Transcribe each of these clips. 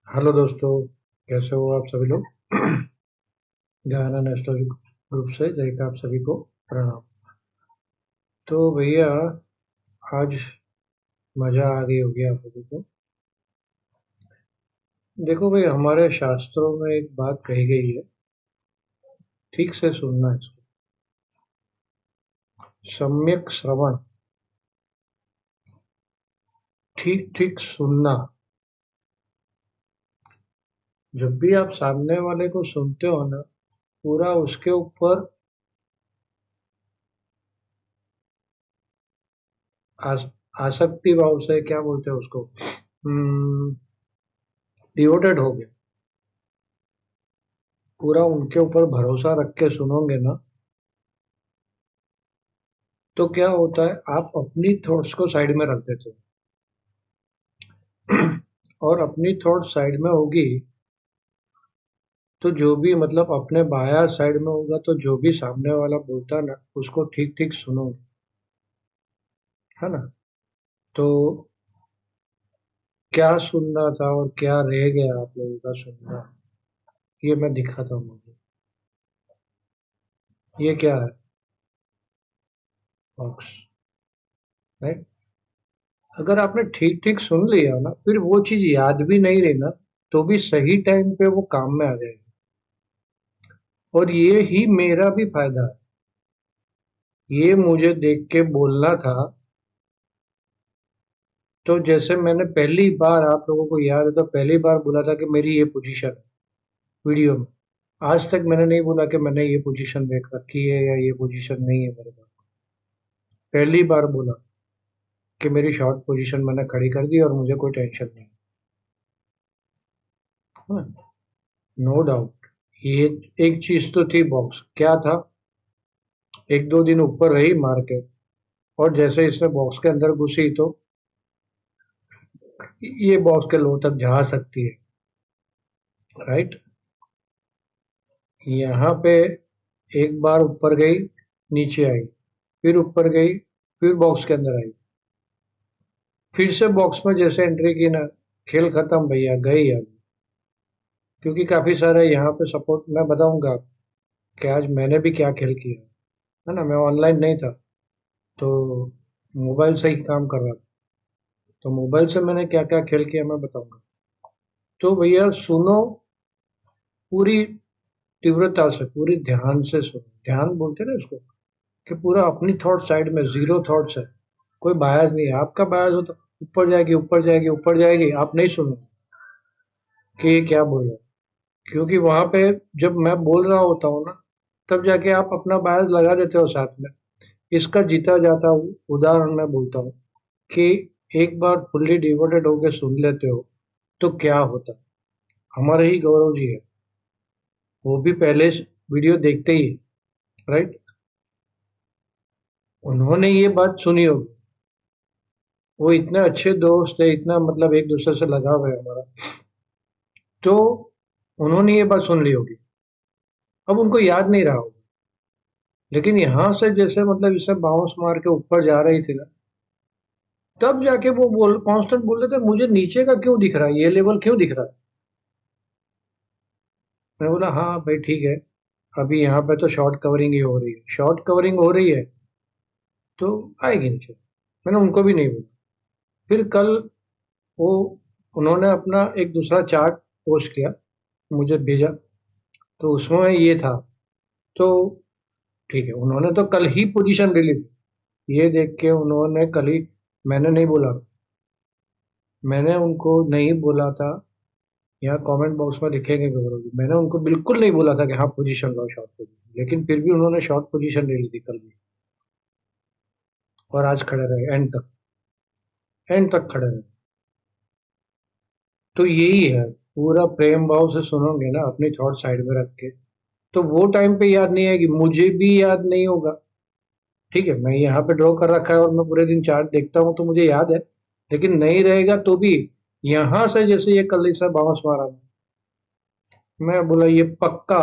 Hello दोस्तों, कैसे हो आप सभी लोग। ज्ञान नेशनल ग्रुप से जय का आप सभी को प्रणाम। तो भैया, आज मजा आ गई होगी आप लोगों को। देखो भाई, हमारे शास्त्रों में एक बात कही गई है, ठीक से सुनना है इसको। सम्यक श्रवण, ठीक ठीक सुनना। जब भी आप सामने वाले को सुनते हो ना, पूरा उसके ऊपर आस, आसक्ति भाव से, क्या बोलते हैं उसको, डिवोटेड हो गए। पूरा उनके ऊपर भरोसा रख के सुनोगे ना, तो क्या होता है, आप अपनी थॉट्स को साइड में रख देते हो। और अपनी थॉट साइड में होगी, तो जो भी मतलब अपने बाया साइड में होगा, तो जो भी सामने वाला बोलता है ना, उसको ठीक ठीक सुनोगे, है ना। तो क्या सुनना था और क्या रह गया आप लोगों का सुनना, ये मैं दिखाता हूँ मुझे। ये क्या है, बॉक्स, राइट। अगर आपने ठीक ठीक सुन लिया ना, फिर वो चीज याद भी नहीं रही ना, तो भी सही टाइम पे वो काम में आ जाएगी। और ये ही मेरा भी फायदा है। ये मुझे देख के बोलना था। तो जैसे मैंने पहली बार, आप लोगों को याद है तो पहली बार बोला था कि मेरी ये पोजीशन है वीडियो में। आज तक मैंने नहीं बोला कि मैंने ये पोजीशन देख रखी है या ये पोजीशन नहीं है मेरे पास। पहली बार बोला कि मेरी शॉर्ट पोजीशन मैंने खड़ी कर दी और मुझे कोई टेंशन नहीं। No doubt. ये एक चीज तो थी, बॉक्स क्या था, एक दो दिन ऊपर रही मार्केट, और जैसे इसने बॉक्स के अंदर घुसी, तो ये बॉक्स के लो तक जा सकती है, राइट। यहाँ पे एक बार ऊपर गई, नीचे आई, फिर ऊपर गई, फिर बॉक्स के अंदर आई, फिर से बॉक्स में जैसे एंट्री की ना, खेल खत्म भैया, गई अब। क्योंकि काफी सारे यहाँ पे सपोर्ट मैं बताऊंगा कि आज मैंने भी क्या खेल किया, है ना। मैं ऑनलाइन नहीं था, तो मोबाइल से ही काम कर रहा था। तो मोबाइल से मैंने क्या क्या खेल किया मैं बताऊंगा। तो भैया सुनो, पूरी तीव्रता से, पूरी ध्यान से सुनो। ध्यान बोलते हैं ना इसको, कि पूरा अपनी थॉट साइड में, जीरो थॉट्स है। कोई बायस नहीं है। आपका बायस हो तो ऊपर जाएगी, ऊपर जाएगी, ऊपर जाएगी, आप नहीं सुनो कि ये क्या बोल रहा है। क्योंकि वहां पे जब मैं बोल रहा होता हूँ ना, तब जाके आप अपना बायस लगा देते हो साथ में। इसका जीता जाता उदाहरण मैं बोलता हूँ कि एक बार फुल्ली डिवोटेड होके सुन लेते हो, तो क्या होता है। हमारे ही गौरव जी है, वो भी पहले वीडियो देखते ही, राइट। उन्होंने ये बात सुनी होगी। वो इतने अच्छे दोस्त है, इतना मतलब एक दूसरे से लगाव है हमारा। तो उन्होंने ये बात सुन ली होगी। अब उनको याद नहीं रहा होगा, लेकिन यहाँ से जैसे मतलब इसे बाउंस मार के ऊपर जा रही थी ना, तब जाके वो बोल कांस्टेंट बोल रहे थे, मुझे नीचे का क्यों दिख रहा है, ये लेवल क्यों दिख रहा है। मैं बोला हाँ भाई ठीक है, अभी यहाँ पे तो शॉर्ट कवरिंग ही हो रही है, शॉर्ट कवरिंग हो रही है, तो आएगी नीचे। मैंने उनको भी नहीं बोला। फिर कल वो, उन्होंने अपना एक दूसरा चार्ट पोस्ट किया, मुझे भेजा, तो उसमें ये था। तो ठीक है, उन्होंने तो कल ही पोजीशन ले ली थी। ये देख के उन्होंने कल ही, मैंने नहीं बोला, मैंने उनको नहीं बोला था। यहाँ कमेंट बॉक्स में लिखेंगे गौरव जी, मैंने उनको बिल्कुल नहीं बोला था कि हाँ पोजीशन लो, शॉर्ट पोजीशन। लेकिन फिर भी उन्होंने शॉर्ट पोजीशन ले ली थी कल भी, और आज खड़े रहे एंड तक, एंड तक खड़े रहे। तो यही है, पूरा प्रेम भाव से सुनोगे ना, अपनी थॉट साइड में रख के, तो वो टाइम पे याद नहीं आएगी, मुझे भी याद नहीं होगा। ठीक है, मैं यहाँ पे ड्रॉ कर रखा है और मैं पूरे दिन चार्ट देखता हूँ तो मुझे याद है। लेकिन नहीं रहेगा तो भी, यहाँ से जैसे ये कल से बाउंस मारा, मैं बोला ये पक्का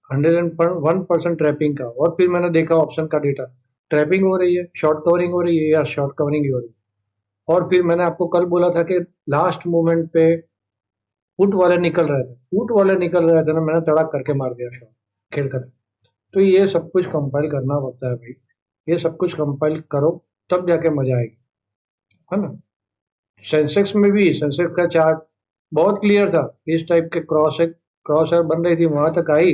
101% ट्रैपिंग का। और फिर मैंने देखा ऑप्शन का डेटा, ट्रैपिंग हो रही है, शॉर्ट कवरिंग हो रही है, या शॉर्ट कवरिंग ही हो रही है। और फिर मैंने आपको कल बोला था कि लास्ट मोमेंट पे पुट वाले निकल रहे थे, ना, मैंने तड़ाक करके मार दिया शॉट, खेल खत्म। तो ये सब कुछ कंपाइल करना पड़ता है भाई, ये सब कुछ कंपाइल करो तब जाके मजा आएगी, है ना। सेंसेक्स में भी सेंसेक्स का चार्ट बहुत क्लियर था, इस टाइप के क्रॉस बन रही थी, वहां तक आई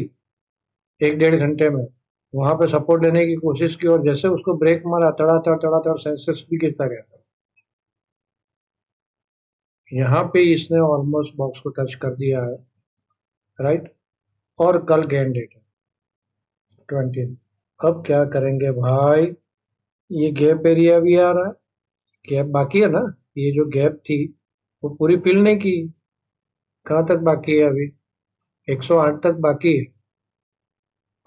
1 डेढ़ घंटे में, वहां पे सपोर्ट लेने की कोशिश की और जैसे उसको ब्रेक मारा तड़ा तड़ सेंसेक्स भी गिरता गया। यहाँ पे इसने ऑलमोस्ट बॉक्स को टच कर दिया है, राइट। और कल गेम डेट है 20। अब क्या करेंगे भाई, ये गैप एरिया भी आ रहा है, गैप बाकी है ना, ये जो गैप थी वो पूरी फिल नहीं की, कहाँ तक बाकी है अभी, 108 तक बाकी है,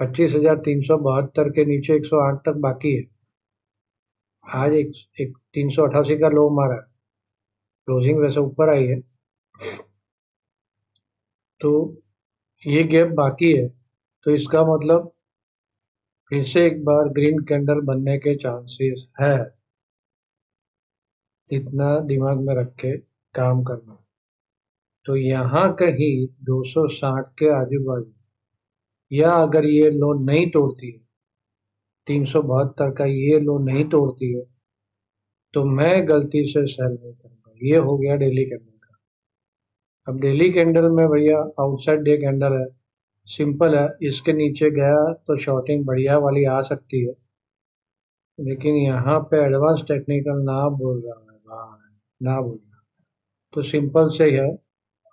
25,372 के नीचे 108 तक बाकी है। आज एक 388 का लो मारा है, क्लोजिंग वैसे ऊपर आई है, तो ये गैप बाकी है, तो इसका मतलब फिर से एक बार ग्रीन कैंडल बनने के चांसेस है, इतना दिमाग में रख के काम करना। तो यहाँ कहीं 260 के आजू बाजू, या अगर ये लो नहीं तोड़ती है, 372 का ये लो नहीं तोड़ती है, तो मैं गलती से सेल नहीं करूंगा। ये हो गया डेली कैंडल का। अब डेली कैंडल में भैया आउटसाइड डे कैंडल है, सिंपल है, इसके नीचे गया तो शॉर्टिंग बढ़िया वाली आ सकती है, लेकिन यहाँ पे एडवांस टेक्निकल ना बोल रहा है भाई, ना बोल रहा। तो सिंपल से ही है,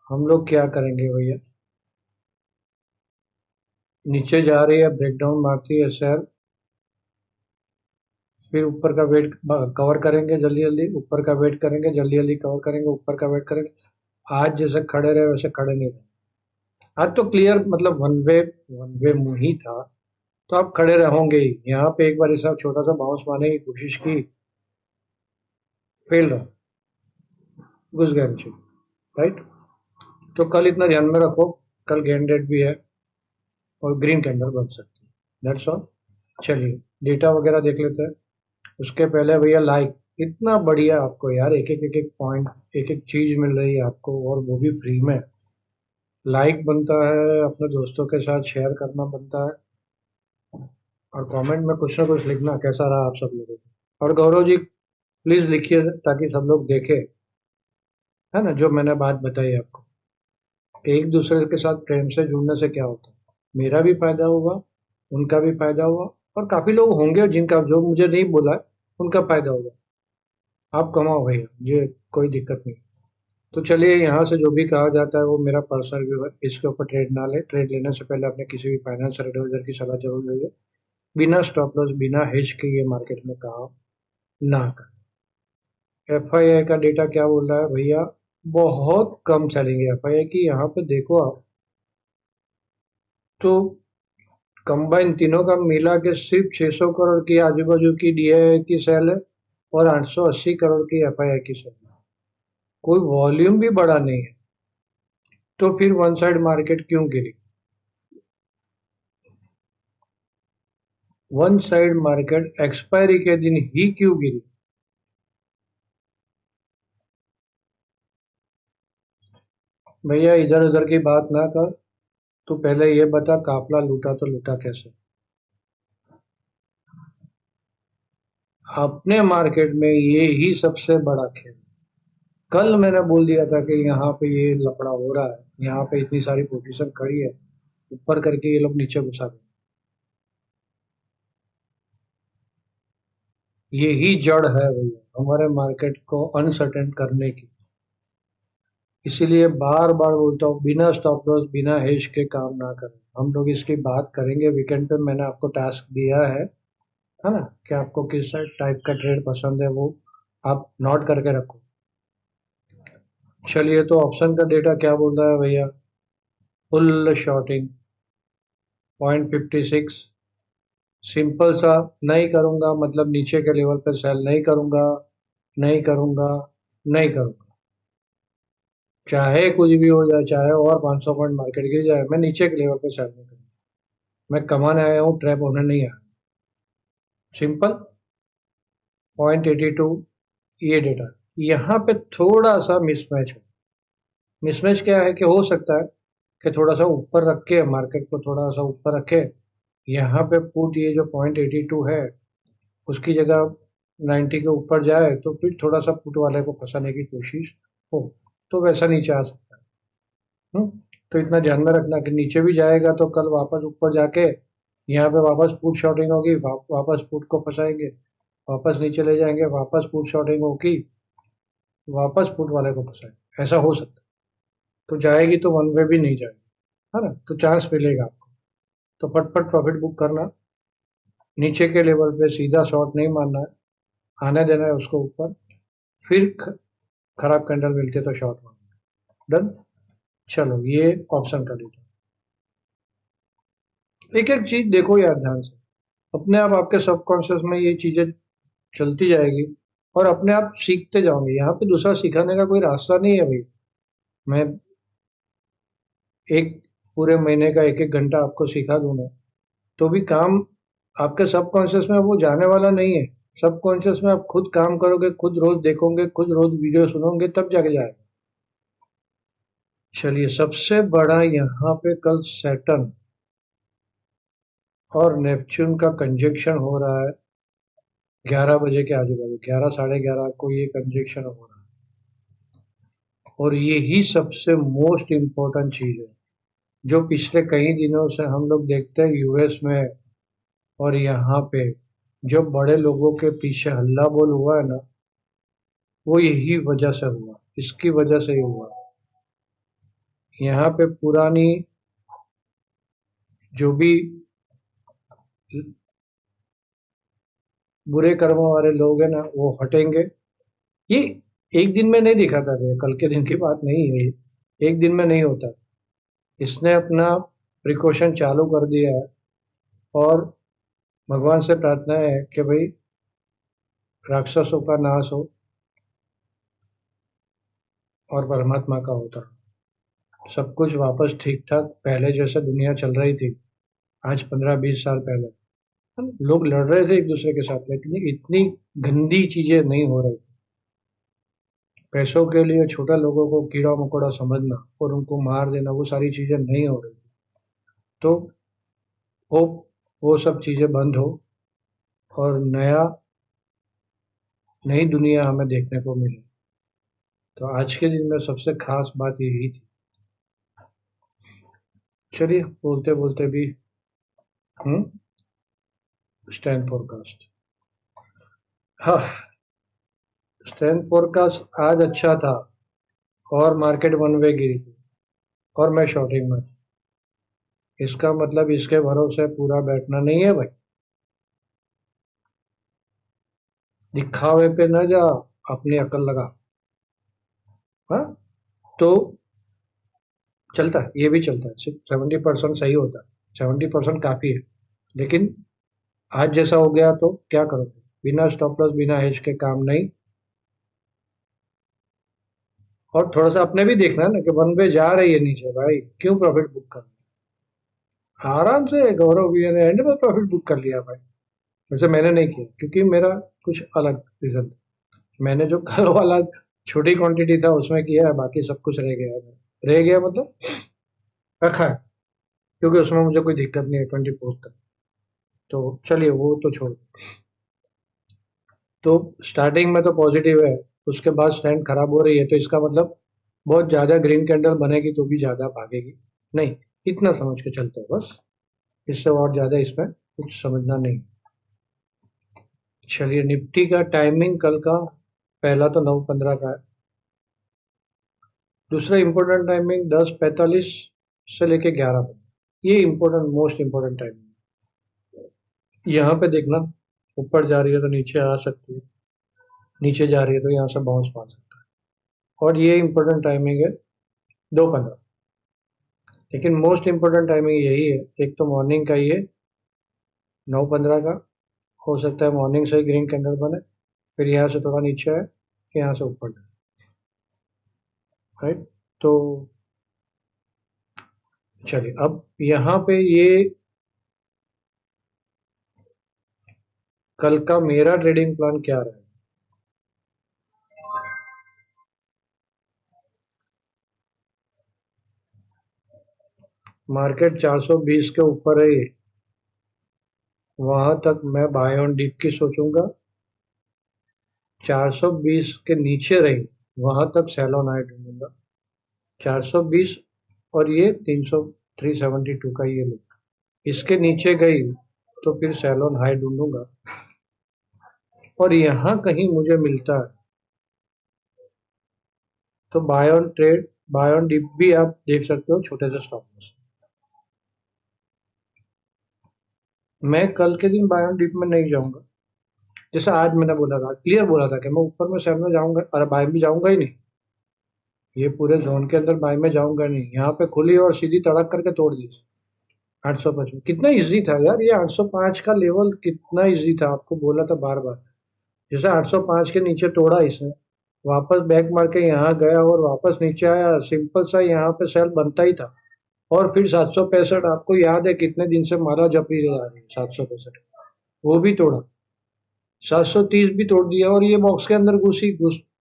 हम लोग क्या करेंगे भैया, नीचे जा रही है, ब्रेकडाउन मारती है सेल, फिर ऊपर का वेट कवर करेंगे जल्दी जल्दी, ऊपर का वेट करेंगे जल्दी जल्दी, कवर करेंगे, ऊपर का वेट करेंगे। आज जैसे खड़े रहे वैसे खड़े नहीं रहे, आज तो क्लियर मतलब वन वे मुंह ही था, तो आप खड़े रहोगे ही। यहाँ पे एक बार ऐसा छोटा सा बाउंस मारने की कोशिश की, फेल रहा, घुस गया नीचे, राइट। तो कल इतना ध्यान में रखो, कल गेम डेट भी है और ग्रीन कैंडल बन सकती है, दैट्स ऑल। चलिए डेटा वगैरह देख लेते हैं, उसके पहले भैया लाइक, इतना बढ़िया आपको यार, एक एक पॉइंट, एक एक चीज मिल रही है आपको, और वो भी फ्री में। लाइक बनता है, अपने दोस्तों के साथ शेयर करना बनता है, और कमेंट में कुछ ना कुछ लिखना कैसा रहा आप सब लोगों को। और गौरव जी प्लीज लिखिए ताकि सब लोग देखें, है ना, जो मैंने बात बताई आपको। एक दूसरे के साथ प्रेम से जुड़ने से क्या होता है, मेरा भी फायदा होगा, उनका भी फायदा होगा, और काफी लोग होंगे जिनका, जो मुझे नहीं बोला है, उनका फायदा होगा। आप कमाओ भैया, ये कोई दिक्कत नहीं। तो चलिए, यहाँ से जो भी कहा जाता है वो मेरा पर्सनल व्यू है, इसके ऊपर ट्रेड ना ले, ट्रेड लेने से पहले अपने किसी भी फाइनेंशियल एडवाइजर की सलाह जरूर लीजिए, बिना स्टॉप लॉस बिना हेज के ये मार्केट में काम ना कर। एफआईआई का डेटा क्या बोल रहा है भैया, बहुत कम सेलिंग है एफआईआई की, यहाँ पे देखो आप, तो कंबाइन तीनों का मिला के सिर्फ 600 करोड़ की आजू बाजू की डीआईआई की सेल है, और 880 करोड़ की एफआईआई की सेल है, कोई वॉल्यूम भी बड़ा नहीं है, तो फिर वन साइड मार्केट क्यों गिरी, वन साइड मार्केट एक्सपायरी के दिन ही क्यों गिरी। भैया इधर उधर की बात ना कर, तू पहले ये बता, काफला लूटा तो लूटा कैसे। अपने मार्केट में ये ही सबसे बड़ा खेल। कल मैंने बोल दिया था कि यहाँ पे ये लफड़ा हो रहा है, यहाँ पे इतनी सारी पोजीशन खड़ी है, ऊपर करके ये लोग नीचे घुसा गए, यही जड़ है भैया हमारे मार्केट को अनसर्टेन करने की। इसीलिए बार बार बोलता हूँ, बिना स्टॉप लॉस बिना हेज के काम ना करें। हम लोग इसकी बात करेंगे वीकेंड पे, मैंने आपको टास्क दिया है ना, कि आपको किस टाइप का ट्रेड पसंद है, वो आप नोट करके रखो। चलिए, तो ऑप्शन का डेटा क्या बोल रहा है भैया, फुल शॉर्टिंग 0.56, सिंपल सा, नहीं करूंगा मतलब नीचे के लेवल पे सेल नहीं करूंगा, नहीं करूंगा, नहीं करूंगा, चाहे कुछ भी हो जाए, चाहे और 500 पॉइंट मार्केट गिर जाए, मैं नीचे के लेवल पे सेल नहीं करूंगा। मैं कमाने आया हूँ, ट्रैप होने नहीं आया। सिंपल, 0.82 ये डेटा, यहाँ पे थोड़ा सा मिसमैच है, मिसमैच क्या है कि हो सकता है कि थोड़ा सा ऊपर रख के मार्केट को थोड़ा सा ऊपर रखे, यहाँ पे पुट ये जो 0.82 है उसकी जगह 90 के ऊपर जाए तो फिर थोड़ा सा पुट वाले को फंसाने की कोशिश हो, तो वैसा नीचे आ सकता है। हम्म, तो इतना ध्यान में रखना कि नीचे भी जाएगा तो कल वापस ऊपर जाके यहाँ पे वापस पुट शॉर्टिंग होगी, वापस पुट को फंसाएंगे, वापस नीचे ले जाएंगे, वापस पुट शॉर्टिंग होगी, वापस पुट वाले को फंसाएंगे, ऐसा हो सकता है। तो जाएगी तो वन वे भी नहीं जाएगी, है ना, तो चांस मिलेगा आपको। तो फटफट प्रॉफिट बुक करना, नीचे के लेवल पे सीधा शॉर्ट नहीं मारना है, आने देना है उसको ऊपर, फिर खराब कैंडल मिलती है तो शॉर्ट मारना। डन। चलो ये ऑप्शन कर लीजिए। एक एक चीज देखो यार ध्यान से, अपने आप आपके सबकॉन्शियस में ये चीजें चलती जाएगी और अपने आप सीखते जाओगे। यहाँ पे दूसरा सिखाने का कोई रास्ता नहीं है भाई। मैं एक पूरे महीने का एक एक घंटा आपको सिखा दूंगा तो भी काम आपके सबकॉन्शियस में वो जाने वाला नहीं है। सबकॉन्शियस में आप खुद काम करोगे, खुद रोज देखोगे, खुद रोज वीडियो सुनोगे, तब जाके जाएगा। चलिए, सबसे बड़ा यहाँ पे कल सैटर्न और नेपच्यून का कंजक्शन हो रहा है 11 बजे के आजू बाजू, 11 साढ़े 11 को ये कंजक्शन हो रहा है। और यही सबसे मोस्ट इम्पोर्टेंट चीज है जो पिछले कई दिनों से हम लोग देखते हैं यूएस में और यहाँ पे जो बड़े लोगों के पीछे हल्ला बोल हुआ है ना, वो यही वजह से हुआ, इसकी वजह से ही हुआ। यहाँ पे पुरानी जो भी बुरे कर्मों वाले लोग हैं ना वो हटेंगे। ये एक दिन में नहीं दिखाता है, कल के दिन की बात नहीं है ये, एक दिन में नहीं होता। इसने अपना प्रिकॉशन चालू कर दिया है और भगवान से प्रार्थना है कि भाई राक्षसों का नाश हो और परमात्मा का होता रहो। सब कुछ वापस ठीक ठाक पहले जैसे दुनिया चल रही थी आज 15-20 साल पहले। लोग लड़ रहे थे एक दूसरे के साथ लेकिन इतनी गंदी चीजें नहीं हो रही। पैसों के लिए छोटा लोगों को कीड़ा मकोड़ा समझना और उनको मार देना, वो सारी चीजें नहीं हो रही। तो वो वो सब चीजें बंद हो और नई दुनिया हमें देखने को मिले। तो आज के दिन में सबसे खास बात यही थी। चलिए, बोलते बोलते भी हम्म स्टैंड फोरकास्ट। हाँ, स्टैंड फोरकास्ट आज अच्छा था और मार्केट वन वे गिरी थी और मैं शॉर्टिंग में था। इसका मतलब इसके भरोसे पूरा बैठना नहीं है भाई। दिखावे पे न जा, अपनी अकल लगा। हाँ, तो चलता है, ये भी चलता है, 70% सही होता है, 70% काफी है। लेकिन आज जैसा हो गया तो क्या करोगे, बिना स्टॉप लॉस बिना हेज के काम नहीं। और थोड़ा सा अपने भी देखना है ना कि वन पे जा रही है नीचे, भाई क्यों प्रॉफिट बुक करना। आराम से गौरव भैया ने एंड में प्रॉफिट बुक कर लिया भाई। वैसे मैंने नहीं किया क्योंकि मेरा कुछ अलग रीजन था। मैंने जो कल वाला छोटी क्वांटिटी था उसमें किया है, बाकी सब कुछ रह गया है। रह गया मतलब रखा है, क्योंकि उसमें मुझे कोई दिक्कत नहीं है 24 तक। तो चलिए वो तो छोड़। तो स्टार्टिंग में तो पॉजिटिव है, उसके बाद स्टैंड खराब हो रही है, तो इसका मतलब बहुत ज्यादा ग्रीन कैंडल बनेगी तो भी ज्यादा भागेगी नहीं। इतना समझ के चलते हैं बस, इससे और ज्यादा इसमें कुछ समझना नहीं। चलिए, निफ्टी का टाइमिंग कल का पहला तो 9:15 का है। दूसरा इंपॉर्टेंट टाइमिंग 10:45 से लेके 11 बजे, ये इंपॉर्टेंट मोस्ट इंपॉर्टेंट टाइमिंग। यहाँ पे देखना, ऊपर जा रही है तो नीचे आ सकती है, नीचे जा रही है तो यहाँ से बाउंस मार सकता है। और ये इंपॉर्टेंट टाइमिंग है 2:15। लेकिन मोस्ट इंपॉर्टेंट टाइमिंग यही है, एक तो मॉर्निंग का ही है 9:15 का। हो सकता है मॉर्निंग से ही ग्रीन कैंडल बने, फिर यहाँ से थोड़ा नीचे आए, फिर यहाँ से ऊपर जाए। राइट। तो चलिए, अब यहाँ पे ये कल का मेरा ट्रेडिंग प्लान क्या रहा है। मार्केट 420 के ऊपर है, वहां तक मैं बाय ऑन डिप की सोचूंगा। 420 के नीचे रही, वहां तक सेल ऑन हाई ढूंढूंगा। 420 और ये 300 372 का ये लो, इसके नीचे गई तो फिर सेल ऑन हाई ढूंढूंगा। और यहां कहीं मुझे मिलता है तो buy on trade, buy on dip भी आप देख सकते हो छोटे से स्टॉप लॉस। मैं कल के दिन बाय ऑन डिप में नहीं जाऊंगा, जैसा आज मैंने बोला था, क्लियर बोला था कि मैं ऊपर में सेल में जाऊंगा और बाय में जाऊंगा ही नहीं। ये पूरे जोन के अंदर बाय में जाऊंगा नहीं। यहाँ पे खुली और सीधी तड़क करके तोड़ दी 855। कितना इजी था यार ये 805 का लेवल, कितना इजी था, आपको बोला था बार बार। जैसे 805 के नीचे तोड़ा इसने, वापस बैक मार के यहाँ गया और वापस नीचे आया, सिंपल सा यहाँ पे सेल बनता ही था। और फिर 765, आपको याद है कितने दिन से माला जपी जा रही है 765, वो भी तोड़ा। 730 भी तोड़ दिया और ये बॉक्स के अंदर घुस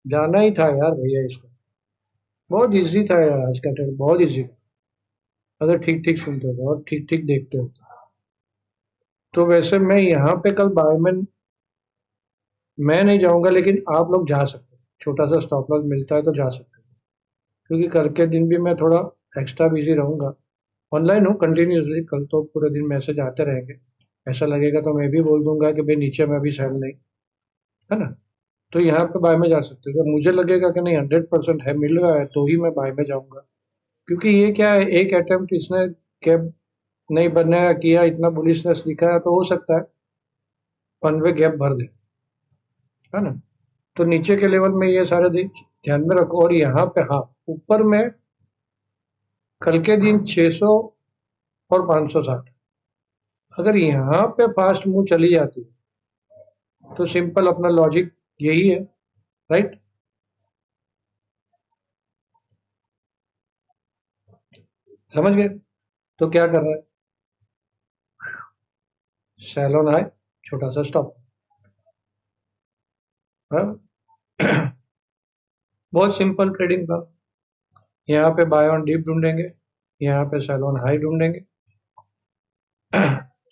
जाना ही था यार भैया इसको। बहुत इजी था यार आज का ट्रेड, बहुत इजी था अगर ठीक ठीक सुनते हो और ठीक ठीक देखते हो तो। वैसे मैं यहाँ पे कल बायमैन मैं नहीं जाऊंगा, लेकिन आप लोग जा सकते हो, छोटा सा स्टॉप लॉस मिलता है तो जा सकते हो। क्योंकि कल के दिन भी मैं थोड़ा एक्स्ट्रा बिजी रहूंगा। ऑनलाइन हूँ कंटिन्यूसली, कल तो पूरे दिन मैसेज आते रहेंगे। ऐसा लगेगा तो मैं भी बोल दूंगा कि भाई नीचे में अभी सेल नहीं, है ना। तो यहाँ पे बाय में जा सकते हो। जब मुझे लगेगा कि नहीं 100% है, मिल रहा है, तो ही मैं बाय में जाऊंगा। क्योंकि ये क्या है, एक अटेम्प्ट इसने कैप नहीं बनाया किया, इतना बुलिशनेस दिखाया, तो हो सकता है वन वे गैप भर दे, है ना। तो नीचे के लेवल में ये सारे ध्यान में रखो। और यहाँ पे हाँ, ऊपर में कल के दिन 600 और 560, अगर यहाँ पे फास्ट मूव चली जाती तो सिंपल अपना लॉजिक यही है, राइट। समझ गए। तो क्या कर रहा है, सेल ऑन हाई, छोटा सा स्टॉप। बहुत सिंपल ट्रेडिंग था। यहाँ पे बाय ऑन डीप ढूंढेंगे, यहाँ पे सेल ऑन हाई ढूंढेंगे।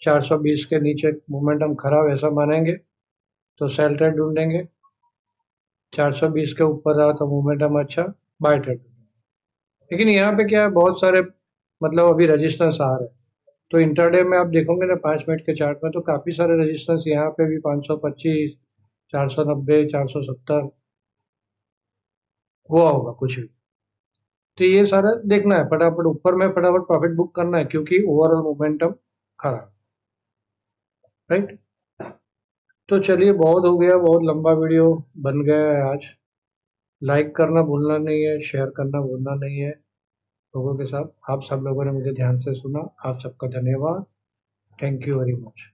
420 के नीचे मोमेंटम खराब ऐसा मानेंगे तो सेल ट्रेड ढूंढेंगे। 420 के ऊपर रहा तो मोमेंटम अच्छा, बाय ट्रेड। लेकिन यहाँ पे क्या है, बहुत सारे मतलब अभी रेजिस्टेंस आ रहे हैं। तो इंटरडे में आप देखोगे ना 5 मिनट के चार्ट में, तो काफी सारे रेजिस्टेंस यहाँ पे भी 525, 490, 470 हुआ होगा कुछ भी। तो ये सारा देखना है, फटाफट ऊपर में फटाफट प्रॉफिट बुक करना है, क्योंकि ओवरऑल मोमेंटम खराब, राइट। तो चलिए, बहुत हो गया, बहुत लंबा वीडियो बन गया है आज। लाइक करना भूलना नहीं है, शेयर करना भूलना नहीं है लोगों के साथ। आप सब लोगों ने मुझे ध्यान से सुना, आप सबका धन्यवाद। Thank you very much.